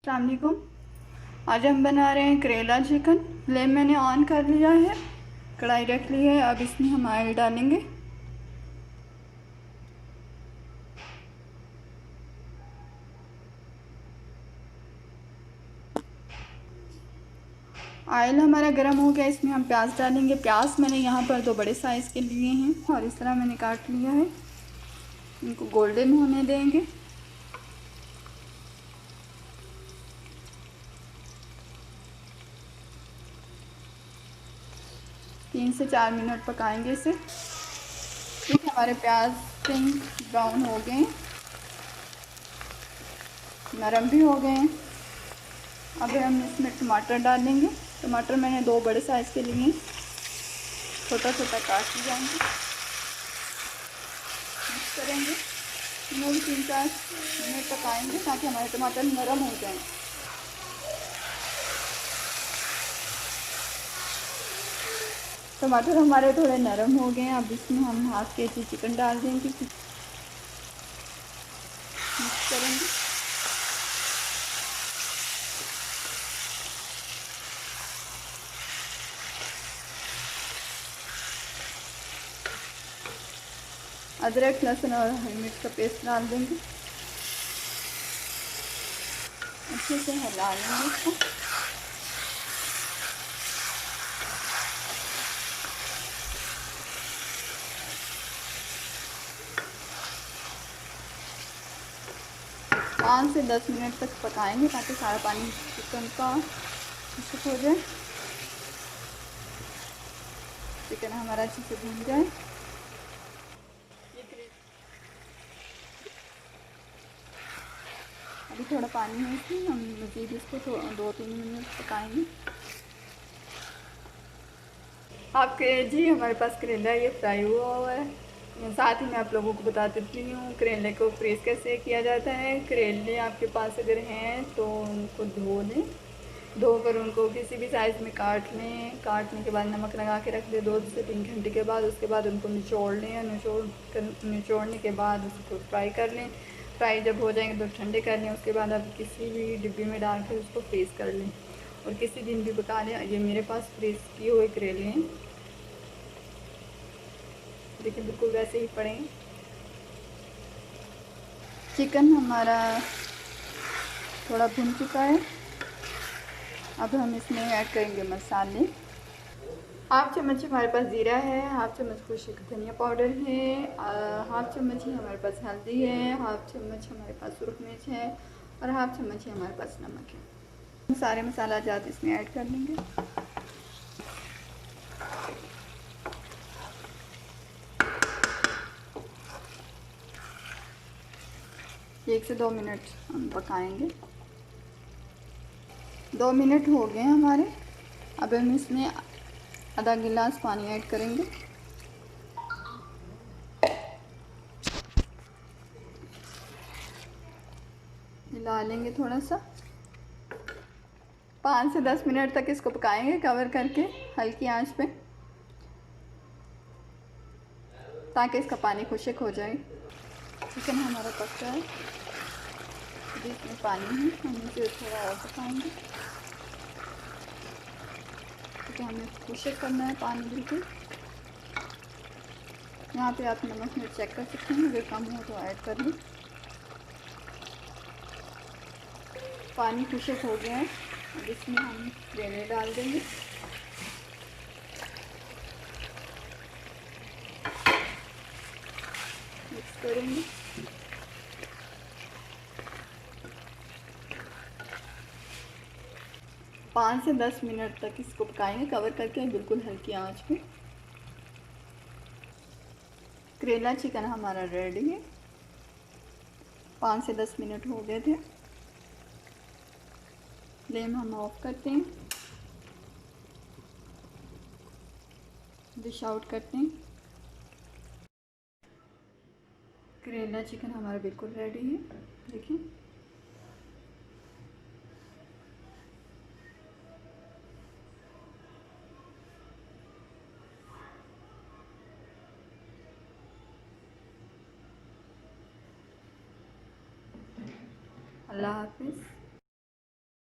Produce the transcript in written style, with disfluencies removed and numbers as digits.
अस्सलाम वालेकुम। आज हम बना रहे हैं करेला चिकन। फ्लेम मैंने ऑन कर लिया है, कढ़ाई रख ली है। अब इसमें हम ऑयल डालेंगे। ऑयल हमारा गर्म हो गया, इसमें हम प्याज डालेंगे। प्याज मैंने यहाँ पर 2 बड़े साइज़ के लिए हैं और इस तरह मैंने काट लिया है। इनको गोल्डन होने देंगे। तीन से 4 मिनट पकाएंगे इसे। ठीक, हमारे प्याज पिंक ब्राउन हो गए, नरम भी हो गए हैं। अब हम इसमें टमाटर डालेंगे। टमाटर मैंने 2 बड़े साइज़ के लिए छोटा छोटा काट लिया है। मिक्स करेंगे। इन्हें भी 3-4 मिनट पकाएंगे ताकि हमारे टमाटर नरम हो जाएं। टमाटर हमारे थोड़े नरम हो गए हैं। अब इसमें हम ½ kg चिकन डाल देंगे। मिक्स करेंगे। अदरक लहसुन और हरी मिर्च का पेस्ट डाल देंगे। अच्छे से हिला लेंगे इसको। पाँच से 10 मिनट तक पकाएंगे ताकि सारा पानी चिकन का खुश्क हो जाए। चिकन हमारा अच्छे से भून जाए। अभी थोड़ा पानी है इसमें, हम मज़ीद इसको 2-3 मिनट पकाएंगे। आपके जी हमारे पास करेला ये फ्राई हुआ है। साथ ही मैं आप लोगों को बता देती हूँ करेले को फ्रीज़ कैसे किया जाता है। करेले आपके पास अगर हैं तो उनको धो लें। धोकर उनको किसी भी साइज़ में काट लें। काटने के बाद नमक लगा के रख दें 2 से 3 घंटे के बाद। उसके बाद उनको निचोड़ लें। निचोड़ने के बाद उसको फ्राई कर लें। फ्राई जब हो जाएंगे तो ठंडे कर लें। उसके बाद आप किसी भी डिब्बी में डाल कर उसको फ्रीज़ कर लें और किसी दिन भी पका लें। ये मेरे पास फ्रीज़ किए हुए करेले हैं, देखिए बिल्कुल वैसे ही पड़े हैं। चिकन हमारा थोड़ा भुन चुका है। अब हम इसमें ऐड करेंगे मसाले। ½ चम्मच हमारे पास ज़ीरा है, ½ चम्मच खुश्क धनिया पाउडर है, ½ चम्मच ही हमारे पास हल्दी है, ½ चम्मच हमारे पास सुरख मिर्च है और ½ चम्मच ही हमारे पास नमक है। हम सारे मसाला जात इसमें ऐड कर लेंगे। 1 से 2 मिनट हम पकाएंगे। 2 मिनट हो गए हमारे। अब हम इसमें आधा गिलास पानी ऐड करेंगे। हिला लेंगे थोड़ा सा। 5 से 10 मिनट तक इसको पकाएंगे कवर करके हल्की आंच पे, ताकि इसका पानी खुश्क हो जाए। चिकन हमारा पक रहा है, अभी इसमें पानी है, हम इसे थोड़ा और पकाएंगे क्योंकि हमें खुश्क करना है पानी बिल्कुल। यहाँ पे आप नमक मिर्च चेक कर सकते हैं, अगर कम हो तो ऐड कर लें। पानी खुश्क हो गया है। अब इसमें हम करेले डाल देंगे। मिक्स करेंगे। पाँच से 10 मिनट तक इसको पकाएंगे कवर करके बिल्कुल हल्की आंच पे। करेला चिकन हमारा रेडी है। 5 से 10 मिनट हो गए थे। फ्लेम हम ऑफ करते हैं, डिश आउट करते हैं। करेला चिकन हमारा बिल्कुल रेडी है, देखिए। अल्लाह हाफिज़।